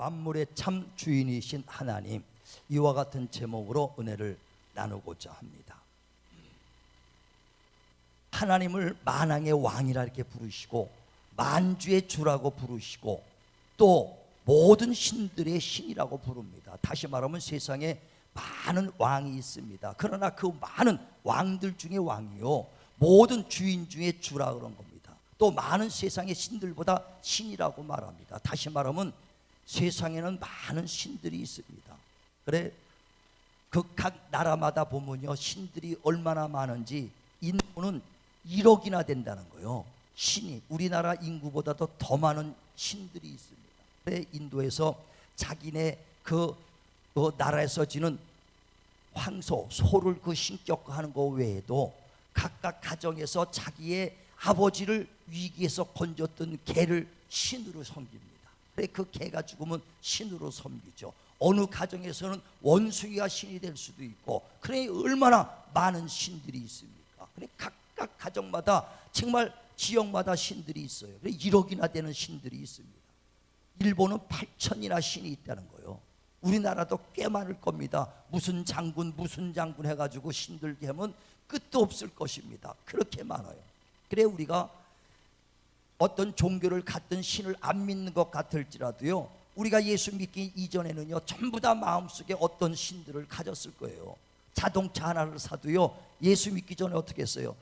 만물의 참 주인이신 하나님, 이와 같은 제목으로 은혜를 나누고자 합니다. 하나님을 만왕의 왕이라 이렇게 부르시고 만주의 주라고 부르시고 또 모든 신들의 신이라고 부릅니다. 다시 말하면 세상에 많은 왕이 있습니다. 그러나 그 많은 왕들 중에 왕이요, 모든 주인 중에 주라 그런 겁니다. 또 많은 세상의 신들보다 신이라고 말합니다. 다시 말하면 세상에는 많은 신들이 있습니다. 그래, 그 각 나라마다 보면요, 신들이 얼마나 많은지 인구는 1억이나 된다는 거예요. 신이 우리나라 인구보다도 더 많은 신들이 있습니다. 그래, 인도에서 자기네 그 나라에서 지는 황소, 소를 그 신격화하는 거 외에도 각각 가정에서 자기의 아버지를 위기에서 건졌던 개를 신으로 섬깁니다. 그래, 그 개가 죽으면 신으로 섬기죠. 어느 가정에서는 원숭이가 신이 될 수도 있고, 그래 얼마나 많은 신들이 있습니까? 그래, 각각 가정마다 정말 지역마다 신들이 있어요. 그래, 1억이나 되는 신들이 있습니다. 일본은 8천이나 신이 있다는 거예요. 우리나라도 꽤 많을 겁니다. 무슨 장군 해가지고 신들 하면 끝도 없을 것입니다. 그렇게 많아요. 그래, 우리가 어떤 종교를 갖든 신을 안 믿는 것 같을지라도요, 우리가 예수 믿기 이전에는요, 전부 다 마음속에 어떤 신들을 가졌을 거예요. 자동차 하나를 사도요, 예수 믿기 전에 어떻게 했어요?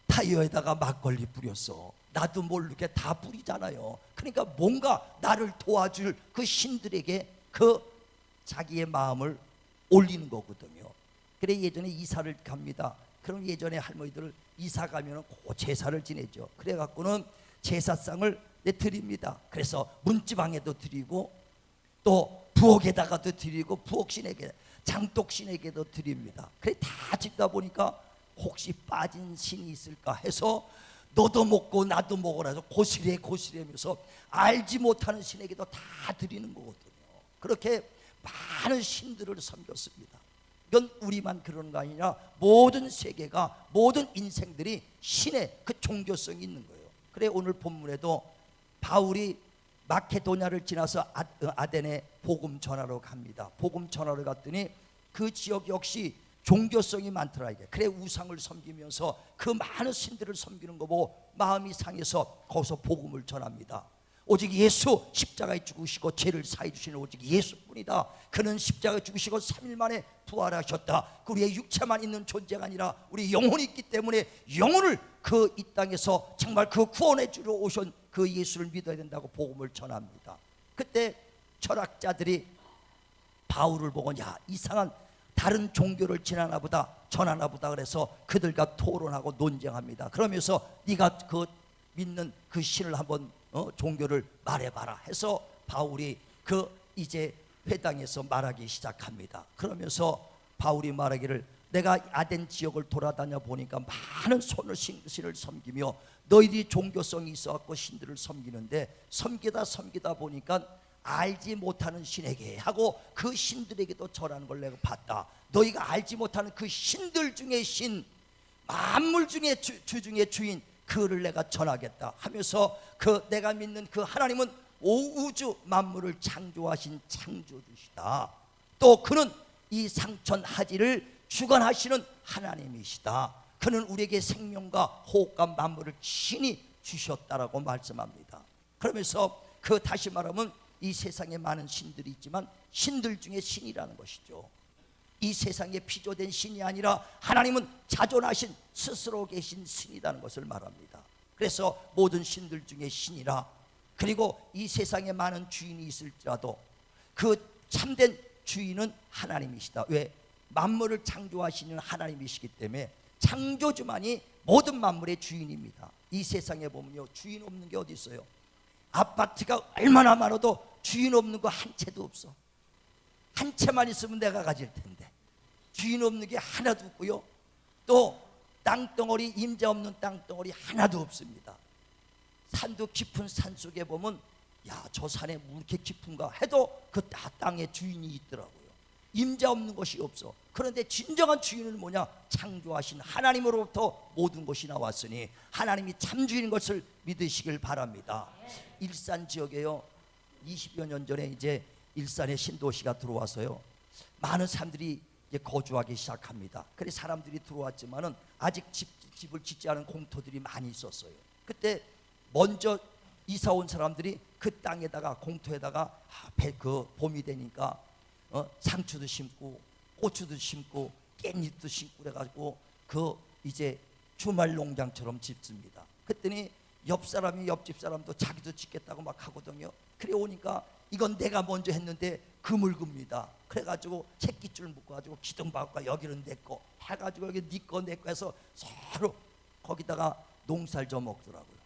타이어에다가 막걸리 뿌렸어. 나도 모르게 다 뿌리잖아요. 그러니까 뭔가 나를 도와줄 그 신들에게 그 자기의 마음을 올리는 거거든요. 그래, 예전에 이사를 갑니다. 그럼 예전에 할머니들을 이사 가면은 그 제사를 지내죠. 그래 갖고는 제사상을 드립니다. 그래서 문지방에도 드리고 또 부엌에다가도 드리고 부엌신에게, 장독신에게도 드립니다. 그래, 다 짓다 보니까 혹시 빠진 신이 있을까 해서 너도 먹고 나도 먹으라 해서 고시래면서 알지 못하는 신에게도 다 드리는 거거든요. 그렇게 많은 신들을 섬겼습니다. 이건 우리만 그런 거 아니라 모든 세계가, 모든 인생들이 신의 그 종교성이 있는 거예요. 그래, 오늘 본문에도 바울이 마케도냐를 지나서 아덴에 복음 전하러 갑니다. 복음 전하러 갔더니 그 지역 역시 종교성이 많더라. 이게 그래, 우상을 섬기면서 그 많은 신들을 섬기는 거 보고 마음이 상해서 거기서 복음을 전합니다. 오직 예수 십자가에 죽으시고 죄를 사해 주시는 오직 예수뿐이다. 그는 십자가에 죽으시고 3일 만에 부활하셨다. 우리의 육체만 있는 존재가 아니라 우리 영혼이 있기 때문에 영혼을 그 이 땅에서 정말 그 구원해 주러 오신 그 예수를 믿어야 된다고 복음을 전합니다. 그때 철학자들이 바울을 보고, 야, 이상한 다른 종교를 전하나 보다 그래서 그들과 토론하고 논쟁합니다. 그러면서 네가 그 믿는 그 신을 한번 종교를 말해봐라 해서 바울이 그 이제 회당에서 말하기 시작합니다. 그러면서 바울이 말하기를, 내가 아덴 지역을 돌아다녀 보니까 많은 신을 섬기며 너희들이 종교성이 있어갖고 신들을 섬기는데 섬기다 보니까 알지 못하는 신에게 하고 그 신들에게도 절하는 걸 내가 봤다. 너희가 알지 못하는 그 신들 중에 신, 만물 중에 주 중에 주인, 그를 내가 전하겠다 하면서 그 내가 믿는 그 하나님은 우주 만물을 창조하신 창조주시다. 또 그는 이 상천하지를 주관하시는 하나님이시다. 그는 우리에게 생명과 호흡과 만물을 친히 주셨다라고 말씀합니다. 그러면서 그 다시 말하면 이 세상에 많은 신들이 있지만 신들 중에 신이라는 것이죠. 이 세상에 피조된 신이 아니라 하나님은 자존하신 스스로 계신 신이라는 것을 말합니다. 그래서 모든 신들 중에 신이라, 그리고 이 세상에 많은 주인이 있을지라도 그 참된 주인은 하나님이시다. 왜? 만물을 창조하시는 하나님이시기 때문에 창조주만이 모든 만물의 주인입니다. 이 세상에 보면요, 주인 없는 게 어디 있어요? 아파트가 얼마나 많아도 주인 없는 거 한 채도 없어. 한 채만 있으면 내가 가질 텐데 주인 없는 게 하나도 없고요. 또 땅덩어리, 임자 없는 땅덩어리 하나도 없습니다. 산도 깊은 산 속에 보면, 야, 저 산에 뭐 이렇게 깊은가 해도 그 땅에 주인이 있더라고요. 임자 없는 것이 없어. 그런데 진정한 주인은 뭐냐? 창조하신 하나님으로부터 모든 것이 나왔으니 하나님이 참 주인인 것을 믿으시길 바랍니다. 일산 지역에요, 20여 년 전에 이제 일산에 신도시가 들어와서요, 많은 사람들이 이제 거주하기 시작합니다. 그래 사람들이 들어왔지만은 아직 집을 짓지 않은 공터들이 많이 있었어요. 그때 먼저 이사 온 사람들이 그 땅에다가 공터에다가 그 봄이 되니까 상추도 심고 고추도 심고 깻잎도 심고 그래가지고 그 이제 주말 농장처럼 짓습니다. 그랬더니 옆 사람이 옆집 사람도 자기도 짓겠다고 막 하거든요. 그래 오니까 이건 내가 먼저 했는데 그물급니다. 그래가지고 새끼줄 묶어가지고 기둥박과 여기는 내 거 해가지고 여기 네 거 내 거 해서 서로 거기다가 농사를 져 먹더라고요.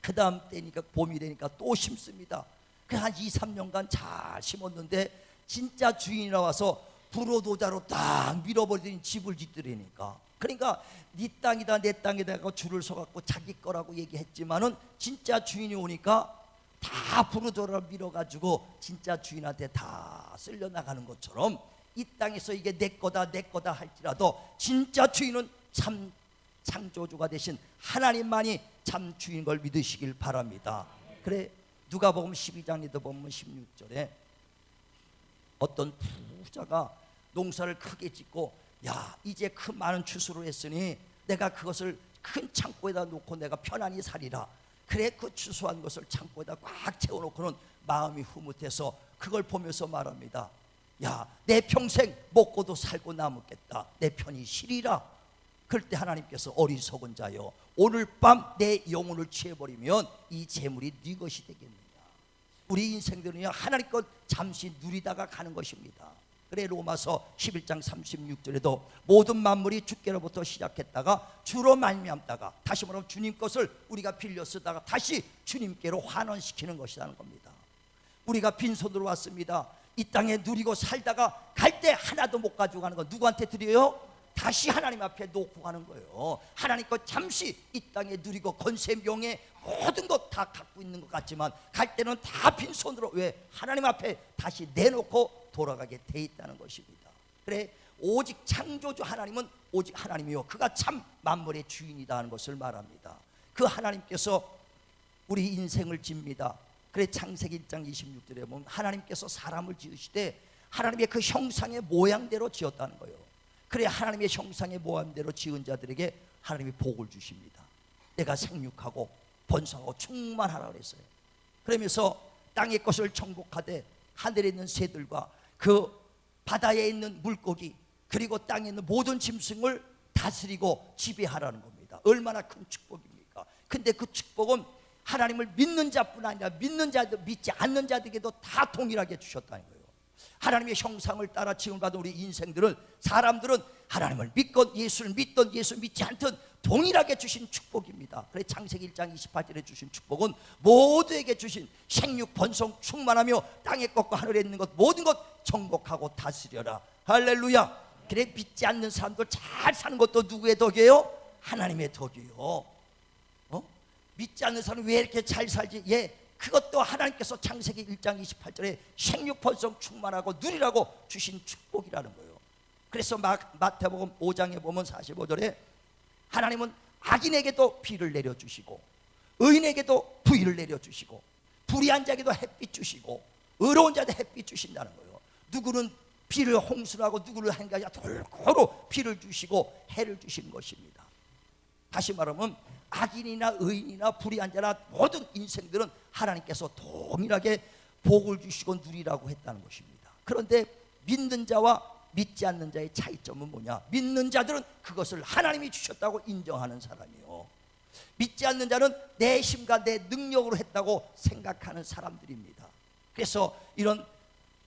그 다음 때니까 봄이 되니까 또 심습니다. 그래 한 2, 3년간 잘 심었는데 진짜 주인이 나와서 불호도자로 딱 밀어버리더니 집을 짓더라니까. 그러니까 네 땅이다 내 땅이다 하고 줄을 서갖고 자기 거라고 얘기했지만은 진짜 주인이 오니까 다 불호도자로 밀어가지고 진짜 주인한테 다 쓸려나가는 것처럼 이 땅에서 이게 내 거다 내 거다 할지라도 진짜 주인은 참 창조주가 되신 하나님만이 참 주인 걸 믿으시길 바랍니다. 그래 누가복음 12장에도 보면 16절에 어떤 부자가 농사를 크게 짓고 야 이제 그 많은 추수를 했으니 내가 그것을 큰 창고에다 놓고 내가 편안히 살리라. 그래 그 추수한 것을 창고에다 꽉 채워놓고는 마음이 흐뭇해서 그걸 보면서 말합니다. 야 내 평생 먹고도 살고 남았겠다. 내 편히 쉬리라. 그럴 때 하나님께서 어리석은 자여 오늘 밤 내 영혼을 취해버리면 이 재물이 네 것이 되겠느냐. 우리 인생들은요 하나님 것 잠시 누리다가 가는 것입니다. 그래 로마서 11장 36절에도 모든 만물이 주께로부터 시작했다가 주로 말미암다가 다시 말하면 주님 것을 우리가 빌려 쓰다가 다시 주님께로 환원시키는 것이라는 겁니다. 우리가 빈손으로 왔습니다. 이 땅에 누리고 살다가 갈 때 하나도 못 가지고 가는 거 누구한테 드려요? 다시 하나님 앞에 놓고 가는 거예요. 하나님 것 잠시 이 땅에 누리고 권세 명예 모든 것 다 갖고 있는 것 같지만 갈 때는 다 빈손으로 왜 하나님 앞에 다시 내놓고 돌아가게 돼 있다는 것입니다. 그래 오직 창조주 하나님은 오직 하나님이요 그가 참 만물의 주인이다 하는 것을 말합니다. 그 하나님께서 우리 인생을 집니다. 그래 창세기 1장 26절에 보면 하나님께서 사람을 지으시되 하나님의 그 형상의 모양대로 지었다는 거예요. 그래 하나님의 형상의 모양대로 지은 자들에게 하나님이 복을 주십니다. 내가 생육하고 번성하고 충만하라 그랬어요. 그러면서 땅의 것을 정복하되 하늘에 있는 새들과 그 바다에 있는 물고기 그리고 땅에 있는 모든 짐승을 다스리고 지배하라는 겁니다. 얼마나 큰 축복입니까? 근데 그 축복은 하나님을 믿는 자뿐 아니라 믿는 자들 믿지 않는 자들에게도 다 동일하게 주셨다는 거예요. 하나님의 형상을 따라 지음받은 우리 인생들은 사람들은 하나님을 믿건 예수를 믿던 예수 믿지 않던 동일하게 주신 축복입니다. 그래 창세기 1장 28절에 주신 축복은 모두에게 주신 생육 번성 충만하며 땅의 것과 하늘에 있는 것 모든 것 정복하고 다스려라. 할렐루야. 그래 믿지 않는 사람들 잘 사는 것도 누구의 덕이에요? 하나님의 덕이에요. 믿지 않는 사람은 왜 이렇게 잘 살지? 그것도 하나님께서 창세기 1장 28절에 생육 번성 충만하고 누리라고 주신 축복이라는 거예요. 그래서 마태복음 5장에 보면 45절에 하나님은 악인에게도 비를 내려주시고 의인에게도 부의를 내려주시고 불의한 자에게도 햇빛 주시고 의로운 자에게 햇빛 주신다는 거예요. 누구는 비를 홍수를 하고 누구를 한가지 골고루 비를 주시고 해를 주시는 것입니다. 다시 말하면 악인이나 의인이나 불의한 자나 모든 인생들은 하나님께서 동일하게 복을 주시고 누리라고 했다는 것입니다. 그런데 믿는 자와 믿지 않는 자의 차이점은 뭐냐? 믿는 자들은 그것을 하나님이 주셨다고 인정하는 사람이요. 믿지 않는 자는 내 힘과 내 능력으로 했다고 생각하는 사람들입니다. 그래서 이런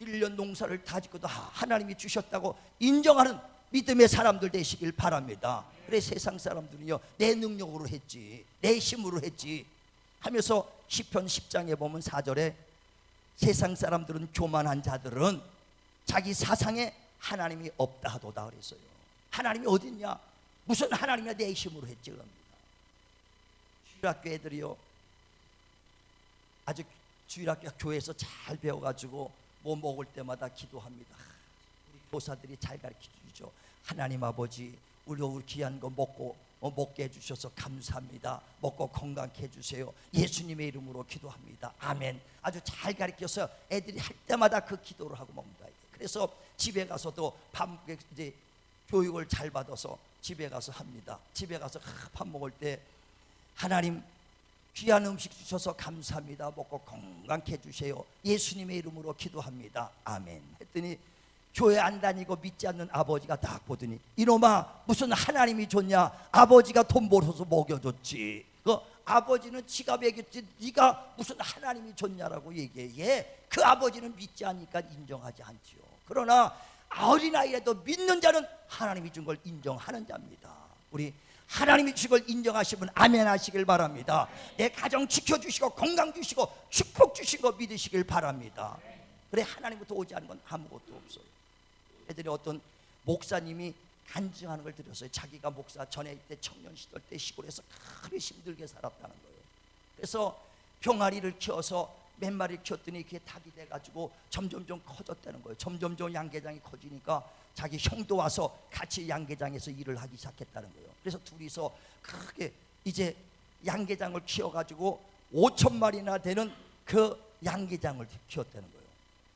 1년 농사를 다 짓고도 하나님이 주셨다고 인정하는 믿음의 사람들 되시길 바랍니다. 그래 세상 사람들은요 내 능력으로 했지 내 힘으로 했지 하면서 시편 10장에 보면 4절에 세상 사람들은 교만한 자들은 자기 사상에 하나님이 없다 하도다 그랬어요. 하나님이 어딨냐? 무슨 하나님이야 내 힘으로 했지 그럽니다. 주일학교 애들이요 아주 주일학교 교회에서 잘 배워가지고 뭐 먹을 때마다 기도합니다. 우리 교사들이 잘 가르쳐 주죠. 하나님 아버지 우리 귀한 거 먹고 먹게 해주셔서 감사합니다. 먹고 건강케 해주세요. 예수님의 이름으로 기도합니다. 아멘. 아주 잘 가르쳐서 애들이 할 때마다 그 기도를 하고 먹는다. 그래서 집에 가서도 이제 교육을 잘 받아서 집에 가서 합니다. 집에 가서 밥 먹을 때 하나님 귀한 음식 주셔서 감사합니다. 먹고 건강케 해주세요. 예수님의 이름으로 기도합니다. 아멘. 했더니 교회 안 다니고 믿지 않는 아버지가 딱 보더니 이놈아 무슨 하나님이 줬냐? 아버지가 돈 벌어서 먹여줬지. 그 아버지는 지가 먹였지 네가 무슨 하나님이 줬냐라고 얘기해. 예, 그 아버지는 믿지 않으니까 인정하지 않지요. 그러나 어린아이라도 믿는 자는 하나님이 준 걸 인정하는 자입니다. 우리 하나님이 주신 걸 인정하시면 아멘 하시길 바랍니다. 내 가정 지켜주시고 건강 주시고 축복 주신 거 믿으시길 바랍니다. 그래 하나님부터 오지 않은 건 아무것도 없어요. 애들이 어떤 목사님이 간증하는 걸 들었어요. 자기가 목사 전에 때 청년 시절 때 시골에서 그렇게 힘들게 살았다는 거예요. 그래서 병아리를 키워서 몇 마리를 키웠더니 그게 닭이 돼가지고 점점점 커졌다는 거예요. 점점점 양계장이 커지니까 자기 형도 와서 같이 양계장에서 일을 하기 시작했다는 거예요. 그래서 둘이서 크게 이제 양계장을 키워가지고 5,000마리나 되는 그 양계장을 키웠다는 거예요.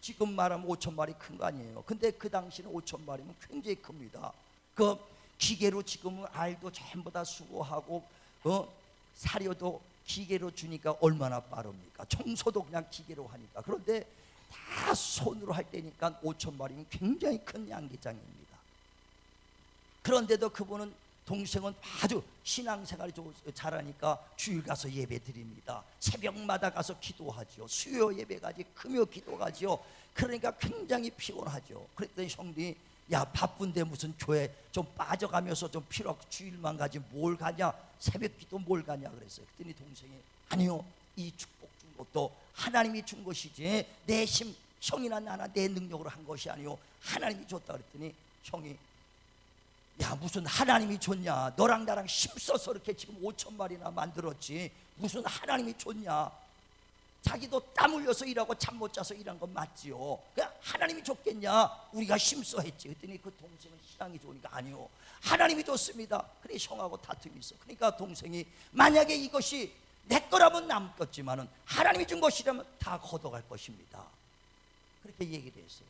지금 말하면 5,000마리 큰 거 아니에요. 근데 그 당시는 5,000마리면 굉장히 큽니다. 그 기계로 지금은 알도 전부 다 수거하고 사료도 기계로 주니까 얼마나 빠릅니까? 청소도 그냥 기계로 하니까. 그런데 다 손으로 할 때니까 5,000마리면 굉장히 큰 양계장입니다. 그런데도 그분은 동생은 아주 신앙생활이 잘하니까 주일 가서 예배 드립니다. 새벽마다 가서 기도하죠. 수요 예배 가지 금요 기도 가죠. 그러니까 굉장히 피곤하죠. 그랬더니 형들이 야 바쁜데 무슨 교회 좀 빠져가면서 좀 필요하고 주일만 가지 뭘 가냐, 새벽 기도 뭘 가냐 그랬어요. 그랬더니 동생이 아니요, 이 축복 준 것도 하나님이 준 것이지 내 형이나 나나 내 능력으로 한 것이 아니요 하나님이 줬다 그랬더니 형이 야 무슨 하나님이 줬냐, 너랑 나랑 힘써서 이렇게 지금 5,000마리나 만들었지 무슨 하나님이 줬냐, 자기도 땀 흘려서 일하고 잠 못 자서 일한 건 맞지요. 그냥 하나님이 줬겠냐, 우리가 힘써 했지. 그랬더니 그 동생은 신앙이 좋으니까 아니요 하나님이 줬습니다. 그래 형하고 다툼이 있어. 그러니까 동생이 만약에 이것이 내 거라면 남겠지만은 하나님이 준 것이라면 다 걷어갈 것입니다. 그렇게 얘기를 했어요.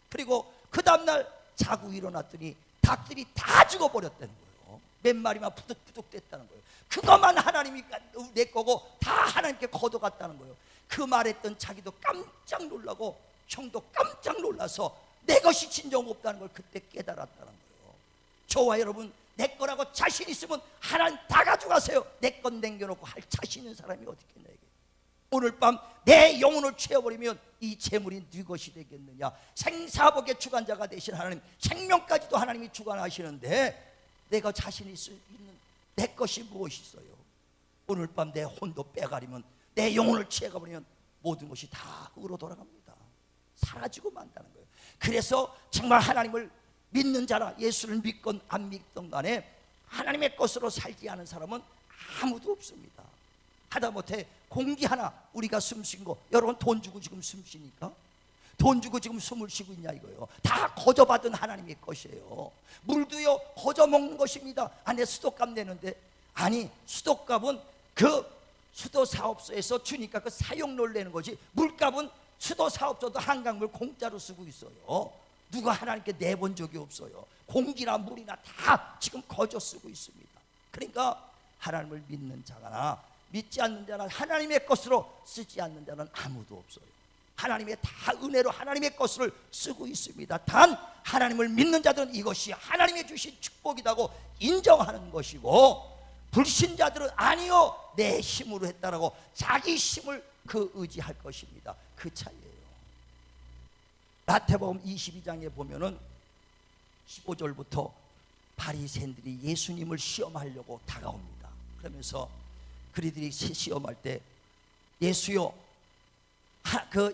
그리고 그 다음날 자고 일어났더니 닭들이 다 죽어버렸다는 거예요. 몇 마리만 부득부득 됐다는 거예요. 그것만 하나님이 내 거고 다 하나님께 걷어갔다는 거예요. 그 말했던 자기도 깜짝 놀라고 형도 깜짝 놀라서 내 것이 진정 없다는 걸 그때 깨달았다는 거예요. 저와 여러분 내 거라고 자신 있으면 하나님 다 가져가세요. 내 건 남겨놓고 할 자신 있는 사람이 어디 있겠냐 이게. 오늘 밤 내 영혼을 채워버리면 이 재물이 네 것이 되겠느냐. 생사복의 주관자가 되신 하나님, 생명까지도 하나님이 주관하시는데 내가 자신 있는 내 것이 무엇이 있어요? 오늘 밤 내 혼도 빼가리면 내 영혼을 채워버리면 모든 것이 다 흙으로 돌아갑니다. 사라지고 만다는 거예요. 그래서 정말 하나님을 믿는 자라, 예수를 믿건 안 믿던 간에 하나님의 것으로 살지 않은 사람은 아무도 없습니다. 하다못해 공기 하나 우리가 숨 쉰 거, 여러분 돈 주고 지금 숨 쉬니까? 돈 주고 지금 숨을 쉬고 있냐 이거예요. 다 거저받은 하나님의 것이에요. 물도요 거저 먹는 것입니다. 안에 수도값 내는데, 아니 수도값은 그 수도사업소에서 주니까 그 사용료를 내는 거지, 물값은 수도사업소도 한강물 공짜로 쓰고 있어요. 누가 하나님께 내본 적이 없어요. 공기나 물이나 다 지금 거저 쓰고 있습니다. 그러니까 하나님을 믿는 자나 믿지 않는 자나 하나님의 것으로 쓰지 않는 자는 아무도 없어요. 하나님의 다 은혜로 하나님의 것을 쓰고 있습니다. 단 하나님을 믿는 자들은 이것이 하나님의 주신 축복이라고 인정하는 것이고, 불신자들은 아니요 내 힘으로 했다라고 자기 힘을 그 의지할 것입니다. 그 차이예요. 마태복음 22장에 보면은 15절부터 바리새인들이 예수님을 시험하려고 다가옵니다. 그러면서 그리들이 시험할 때 예수여,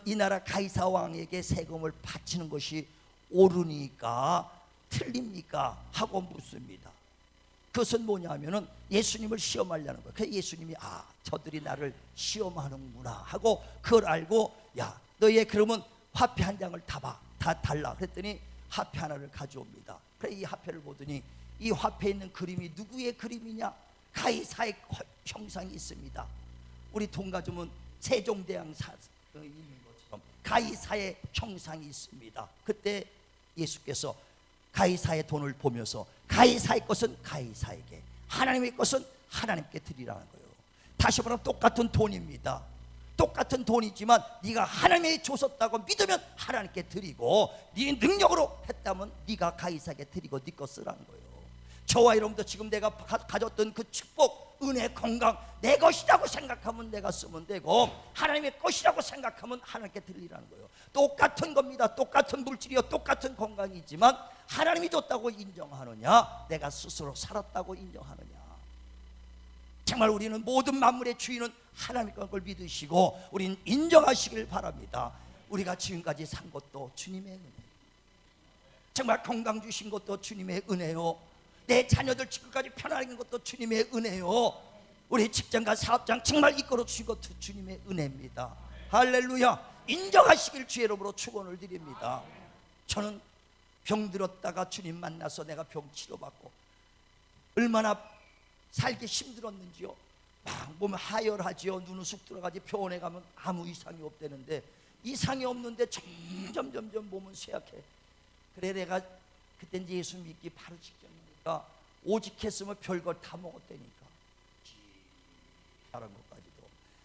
이 나라 가이사 왕에게 세금을 바치는 것이 옳으니까 틀립니까? 하고 묻습니다. 그것은 뭐냐면은 예수님을 시험하려는 거예요. 그래서 예수님이 저들이 나를 시험하는구나 하고 그걸 알고 야 너희 그러면 화폐 한 장을 다 달라 그랬더니 화폐 하나를 가져옵니다. 그래 이 화폐를 보더니 이 화폐에 있는 그림이 누구의 그림이냐? 가이사의 형상이 있습니다. 우리 동가주문 세종대왕사 있는 것처럼 가이사의 형상이 있습니다. 그때 예수께서 가이사의 돈을 보면서 가이사의 것은 가이사에게, 하나님의 것은 하나님께 드리라는 거예요. 다시 말하면 똑같은 돈입니다. 똑같은 돈이지만 네가 하나님이 주셨다고 믿으면 하나님께 드리고, 네 능력으로 했다면 네가 가이사에게 드리고 네 것 쓰라는 거예요. 저와 여러분도 지금 내가 가졌던 그 축복, 은혜, 건강 내 것이라고 생각하면 내가 쓰면 되고, 하나님의 것이라고 생각하면 하나님께 드리라는 거예요. 똑같은 겁니다. 똑같은 물질이요, 똑같은 건강이지만 하나님이 줬다고 인정하느냐, 내가 스스로 살았다고 인정하느냐. 정말 우리는 모든 만물의 주인은 하나님의 걸 믿으시고 우리는 인정하시길 바랍니다. 우리가 지금까지 산 것도 주님의 은혜, 정말 건강 주신 것도 주님의 은혜요, 내 자녀들 지금까지 편안하게 한 것도 주님의 은혜요, 우리 직장과 사업장 정말 이끌어 주신 것도 주님의 은혜입니다. 할렐루야. 인정하시길 주의 이름으로 축원을 드립니다. 저는 병들었다가 주님 만나서 내가 병 치료받고 얼마나 살기 힘들었는지요. 막 몸이 하열하지요. 눈은 쑥 들어가지. 병원에 가면 아무 이상이 없다는데, 이상이 없는데 점점 몸은 쇠약해. 그래 내가 그때 이제 예수 믿기 바로 직전이니까 오직했으면 별걸 다 먹었다니까. 다른 것까지도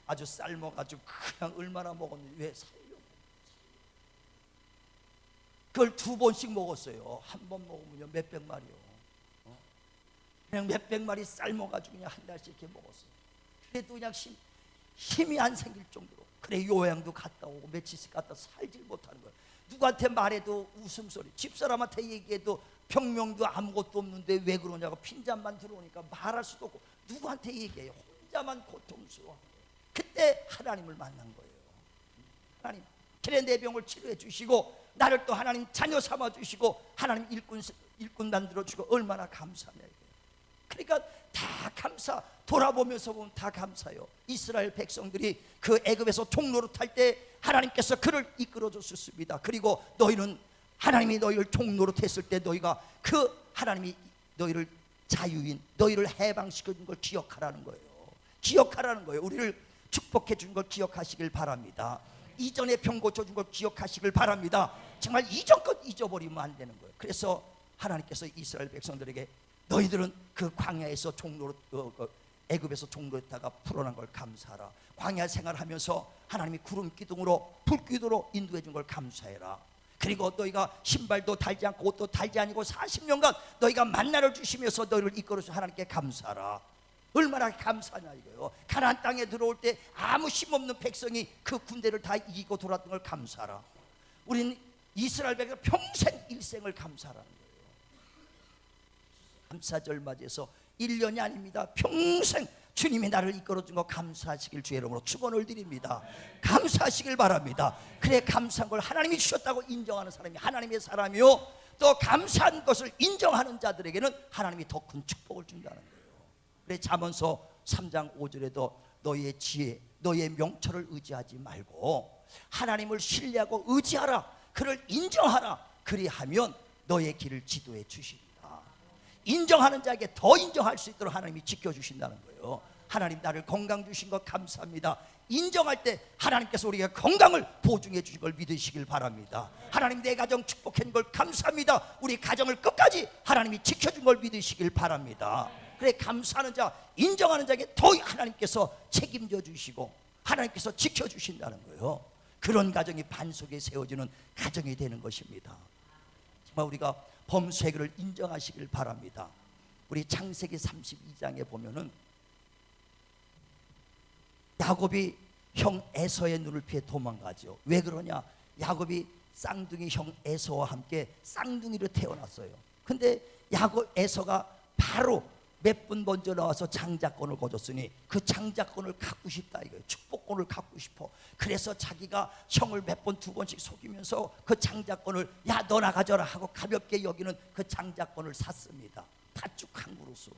아주 삶아가지고 그냥 얼마나 먹었는지. 왜? 살려고. 그걸 2번씩 먹었어요. 한 번 먹으면 몇백 마리요. 그냥 몇백 마리 삶아가지고 그냥 한 달씩 이렇게 먹었어요. 그래도 그냥 힘이 안 생길 정도로. 그래 요양도 갔다 오고 며칠씩 갔다 살질 못하는 거예요. 누구한테 말해도 웃음소리, 집사람한테 얘기해도 병명도 아무것도 없는데 왜 그러냐고 핀잔만 들어오니까 말할 수도 없고, 누구한테 얘기해요? 혼자만 고통스러워. 그때 하나님을 만난 거예요. 하나님, 그래 내 병을 치료해 주시고 나를 또 하나님 자녀 삼아 주시고 하나님 일꾼 만들어 주고 얼마나 감사하냐. 그러니까 다 감사, 돌아보면서 보면 다 감사요. 이스라엘 백성들이 그 애굽에서 종노릇할 때 하나님께서 그를 이끌어 줬습니다. 그리고 너희는 하나님이 너희를 종노릇했을 때 너희가 그 하나님이 너희를 자유인, 너희를 해방시켜 준 걸 기억하라는 거예요. 기억하라는 거예요. 우리를 축복해 준 걸 기억하시길 바랍니다. 이전에 병 고쳐준 걸 기억하시길 바랍니다. 정말 이전 것 잊어버리면 안 되는 거예요. 그래서 하나님께서 이스라엘 백성들에게 너희들은 그 광야에서 애굽에서 종로했다가 풀어난 걸 감사하라. 광야 생활하면서 하나님이 구름 기둥으로 불 기둥으로 인도해 준 걸 감사해라. 그리고 너희가 신발도 달지 않고 옷도 달지 아니고 40년간 너희가 만나를 주시면서 너희를 이끌어 주신 하나님께 감사하라. 얼마나 감사하냐 이거요. 가나안 땅에 들어올 때 아무 힘없는 백성이 그 군대를 다 이기고 돌아왔던 걸 감사하라. 우리는 이스라엘 백성 평생 일생을 감사하라는 거예요. 감사절 맞이해서 1년이 아닙니다. 평생 주님이 나를 이끌어준 거 감사하시길 주의 이름으로 축원을 드립니다. 감사하시길 바랍니다. 그래 감사한 걸 하나님이 주셨다고 인정하는 사람이 하나님의 사람이요, 또 감사한 것을 인정하는 자들에게는 하나님이 더 큰 축복을 준다는 거예요. 그래 잠언서 3장 5절에도 너희의 지혜, 너희의 명철을 의지하지 말고 하나님을 신뢰하고 의지하라. 그를 인정하라. 그리하면 너희의 길을 지도해 주시리라. 인정하는 자에게 더 인정할 수 있도록 하나님이 지켜주신다는 거예요. 하나님 나를 건강 주신 것 감사합니다. 인정할 때 하나님께서 우리가 건강을 보증해 주신 걸 믿으시길 바랍니다. 하나님 내 가정 축복한 걸 감사합니다. 우리 가정을 끝까지 하나님이 지켜준 걸 믿으시길 바랍니다. 그래 감사하는 자, 인정하는 자에게 더 하나님께서 책임져 주시고 하나님께서 지켜주신다는 거예요. 그런 가정이 반석에 세워지는 가정이 되는 것입니다. 정말 우리가 범죄를 인정하시길 바랍니다. 우리 창세기 32장에 보면은 야곱이 형 에서의 눈을 피해 도망가죠. 왜 그러냐? 야곱이 쌍둥이 형 에서와 함께 쌍둥이로 태어났어요. 근데 야곱 에서가 바로 몇 분 먼저 나와서 장자권을 거뒀으니 그 장자권을 갖고 싶다 이거예요. 축복권을 갖고 싶어. 그래서 자기가 형을 몇 번, 2번씩 속이면서 그 장자권을 야 너나 가져라 하고 가볍게 여기는 그 장자권을 샀습니다. 팥죽 한 그릇으로.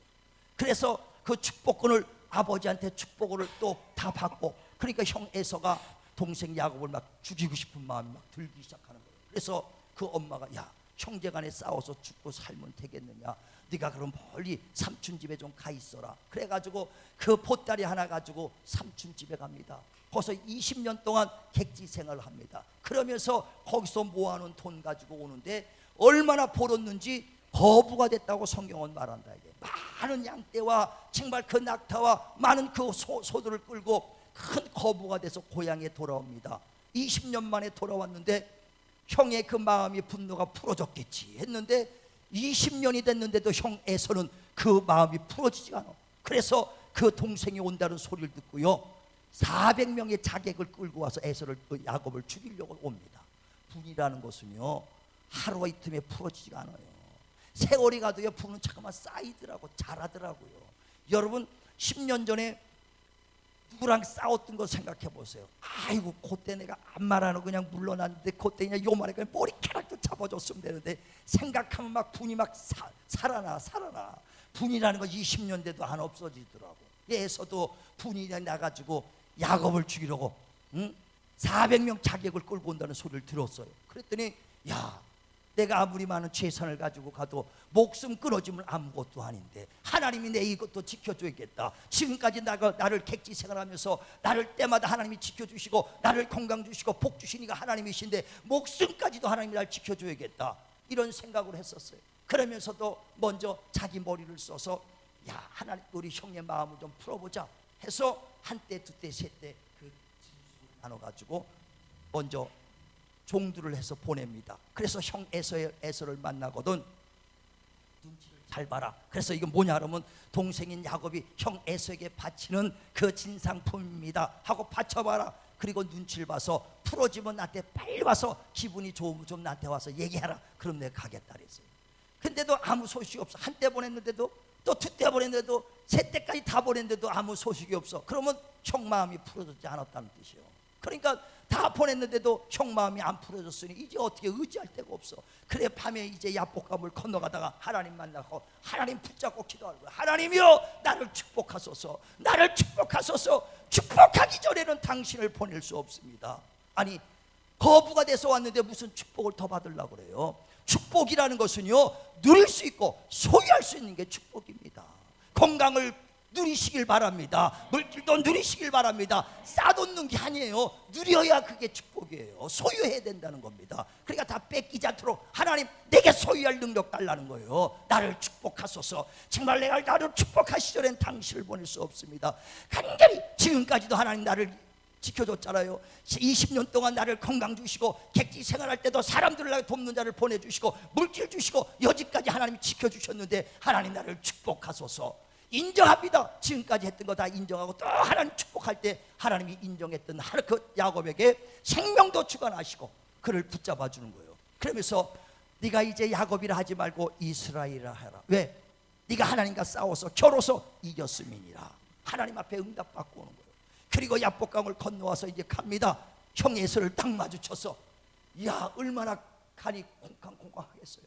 그래서 그 축복권을 아버지한테 축복을 또 다 받고, 그러니까 형 에서가 동생 야곱을 막 죽이고 싶은 마음이 막 들기 시작하는 거예요. 그래서 그 엄마가 야 형제간에 싸워서 죽고 살면 되겠느냐? 네가 그럼 멀리 삼촌 집에 좀 가 있어라. 그래가지고 그 보따리 하나 가지고 삼촌 집에 갑니다. 거기서 20년 동안 객지 생활을 합니다. 그러면서 거기서 모아놓은 돈 가지고 오는데 얼마나 벌었는지 거부가 됐다고 성경은 말한다. 이게 많은 양떼와 정말 그 낙타와 많은 그 소들을 끌고 큰 거부가 돼서 고향에 돌아옵니다. 20년 만에 돌아왔는데 형의 그 마음이 분노가 풀어졌겠지 했는데 20년이 됐는데도 형 에서는 그 마음이 풀어지지 않아. 그래서 그 동생이 온다는 소리를 듣고요, 400명의 자객을 끌고 와서 에서를, 야곱을 죽이려고 옵니다. 분이라는 것은요 하루 이틀에 풀어지지가 않아요. 세월이 가도요 분은 잠깐만 쌓이더라고, 자라더라고요. 여러분 10년 전에 누구랑 싸웠던 거 생각해 보세요. 아이고 그때 내가 아무 말 안 하고 그냥 물러났는데 그때 그냥 요만해 그냥 머리카락도 잡아줬으면 되는데 생각하면 막 분이 막 살아나. 분이라는 거 20년 돼도 안 없어지더라고. 예서도 분이 나가지고 야곱을 죽이려고 400명 자객을 끌고 온다는 소리를 들었어요. 그랬더니 야, 내가 아무리 많은 재산을 가지고 가도 목숨 끊어지면 아무것도 아닌데 하나님이 내 이것도 지켜줘야겠다. 지금까지 나를 객지 생활하면서 나를 때마다 하나님이 지켜주시고 나를 건강 주시고 복 주시니까 하나님이신데 목숨까지도 하나님이 날 지켜줘야겠다, 이런 생각을 했었어요. 그러면서도 먼저 자기 머리를 써서 야, 하나님 우리 형의 마음을 좀 풀어보자 해서 한때 두때 셋때 그 진술을 나눠가지고 먼저 종두를 해서 보냅니다. 그래서 형 에서를 만나거든 눈치를 잘 봐라. 그래서 이건 뭐냐 그러면 동생인 야곱이 형 에서에게 바치는 그 진상품입니다 하고 바쳐봐라. 그리고 눈치를 봐서 풀어지면 나한테 빨리 와서 기분이 좋으면 좀 나한테 와서 얘기하라. 그럼 내가 가겠다 그랬어요. 근데도 아무 소식이 없어. 한때 보냈는데도 또 두 때 보냈는데도 세 때까지 다 보냈는데도 아무 소식이 없어. 그러면 형 마음이 풀어지지 않았다는 뜻이에요. 그러니까 다 보냈는데도 형 마음이 안 풀어졌으니 이제 어떻게 의지할 데가 없어. 그래 밤에 이제 야복강을 건너가다가 하나님 만나고 하나님 붙잡고 기도하는 거야. 하나님이여 나를 축복하소서, 나를 축복하소서. 축복하기 전에는 당신을 보낼 수 없습니다. 아니 거부가 돼서 왔는데 무슨 축복을 더 받으려고 그래요. 축복이라는 것은요 누릴 수 있고 소유할 수 있는 게 축복입니다. 건강을 누리시길 바랍니다. 물질도 누리시길 바랍니다. 쌓아놓는 게 아니에요. 누려야 그게 축복이에요. 소유해야 된다는 겁니다. 그러니까 다 뺏기지 않도록 하나님 내게 소유할 능력 달라는 거예요. 나를 축복하소서. 정말 내가 나를 축복하시기 전엔 당신을 보낼 수 없습니다. 간절히 지금까지도 하나님 나를 지켜줬잖아요. 20년 동안 나를 건강 주시고 객지 생활할 때도 사람들을 돕는 자를 보내주시고 물질 주시고 여지까지 하나님이 지켜주셨는데 하나님 나를 축복하소서. 인정합니다. 지금까지 했던 거 다 인정하고 또 하나님 축복할 때 하나님이 인정했던 그 야곱에게 생명도 주관하시고 그를 붙잡아 주는 거예요. 그러면서 네가 이제 야곱이라 하지 말고 이스라엘이라 하라. 왜? 네가 하나님과 싸워서 겨뤄서 이겼음이니라. 하나님 앞에 응답받고 오는 거예요. 그리고 야복강을 건너와서 이제 갑니다. 형 에서를 딱 마주쳐서 야 얼마나 간이 콩캉콩캉하겠어요.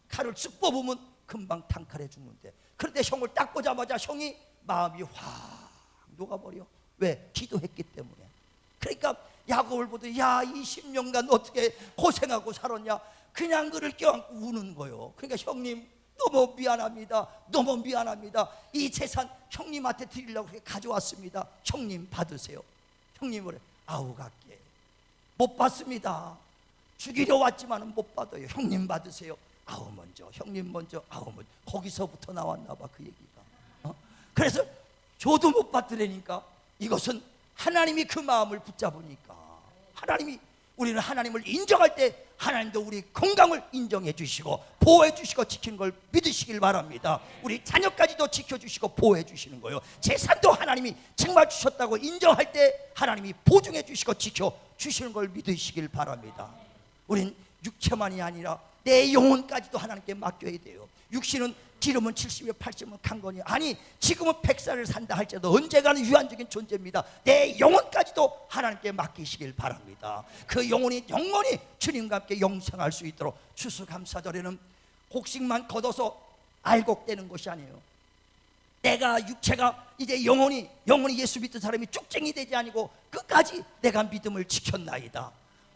칼을 쓱 뽑으면 금방 단칼에 죽는데 그런데 형을 딱 보자마자 형이 마음이 확 녹아버려. 왜? 기도했기 때문에. 그러니까 야곱을 보더니 야 20년간 어떻게 고생하고 살았냐. 그냥 그를 껴안고 우는 거예요. 그러니까 형님 너무 미안합니다. 너무 미안합니다. 이 재산 형님한테 드리려고 가져왔습니다. 형님 받으세요. 형님을 아우 갈게. 못 받습니다. 죽이려 왔지만은 못 받아요. 형님 받으세요. 아우 먼저, 형님 먼저, 아우 먼저. 거기서부터 나왔나 봐 그 얘기가. 그래서 저도 못 받으려니까 이것은 하나님이 그 마음을 붙잡으니까 하나님이 우리는 하나님을 인정할 때 하나님도 우리 건강을 인정해 주시고 보호해 주시고 지키는 걸 믿으시길 바랍니다. 우리 자녀까지도 지켜주시고 보호해 주시는 거예요. 재산도 하나님이 정말 주셨다고 인정할 때 하나님이 보증해 주시고 지켜주시는 걸 믿으시길 바랍니다. 우린 육체만이 아니라 내 영혼까지도 하나님께 맡겨야 돼요. 육신은 기름은 70에 80은 강건이 아니 지금은 100살을 산다 할지라도 언제가는 유한적인 존재입니다. 내 영혼까지도 하나님께 맡기시길 바랍니다. 그 영혼이 영원히 주님과 함께 영생할 수 있도록 추수감사절에는 곡식만 걷어서 알곡되는 것이 아니에요. 내가 육체가 이제 영혼이 예수 믿는 사람이 쭉쟁이 되지 아니고 끝까지 내가 믿음을 지켰나이다.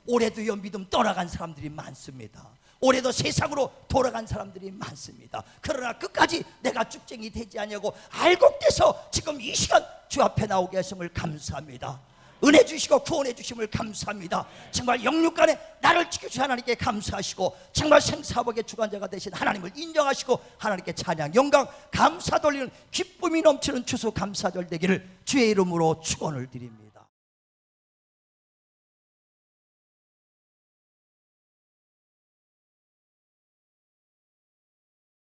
올해도요 믿음 떠나간 사람들이 많습니다. 올해도 세상으로 돌아간 사람들이 많습니다. 그러나 끝까지 내가 쭉쟁이 되지 않냐고 알고 깨서 지금 이 시간 주 앞에 나오게 하심을 감사합니다. 은혜 주시고 구원해 주심을 감사합니다. 정말 영육간에 나를 지켜주신 하나님께 감사하시고, 정말 생사복의 주관자가 되신 하나님을 인정하시고 하나님께 찬양 영광 감사 돌리는 기쁨이 넘치는 추수 감사절 되기를 주의 이름으로 축원을 드립니다.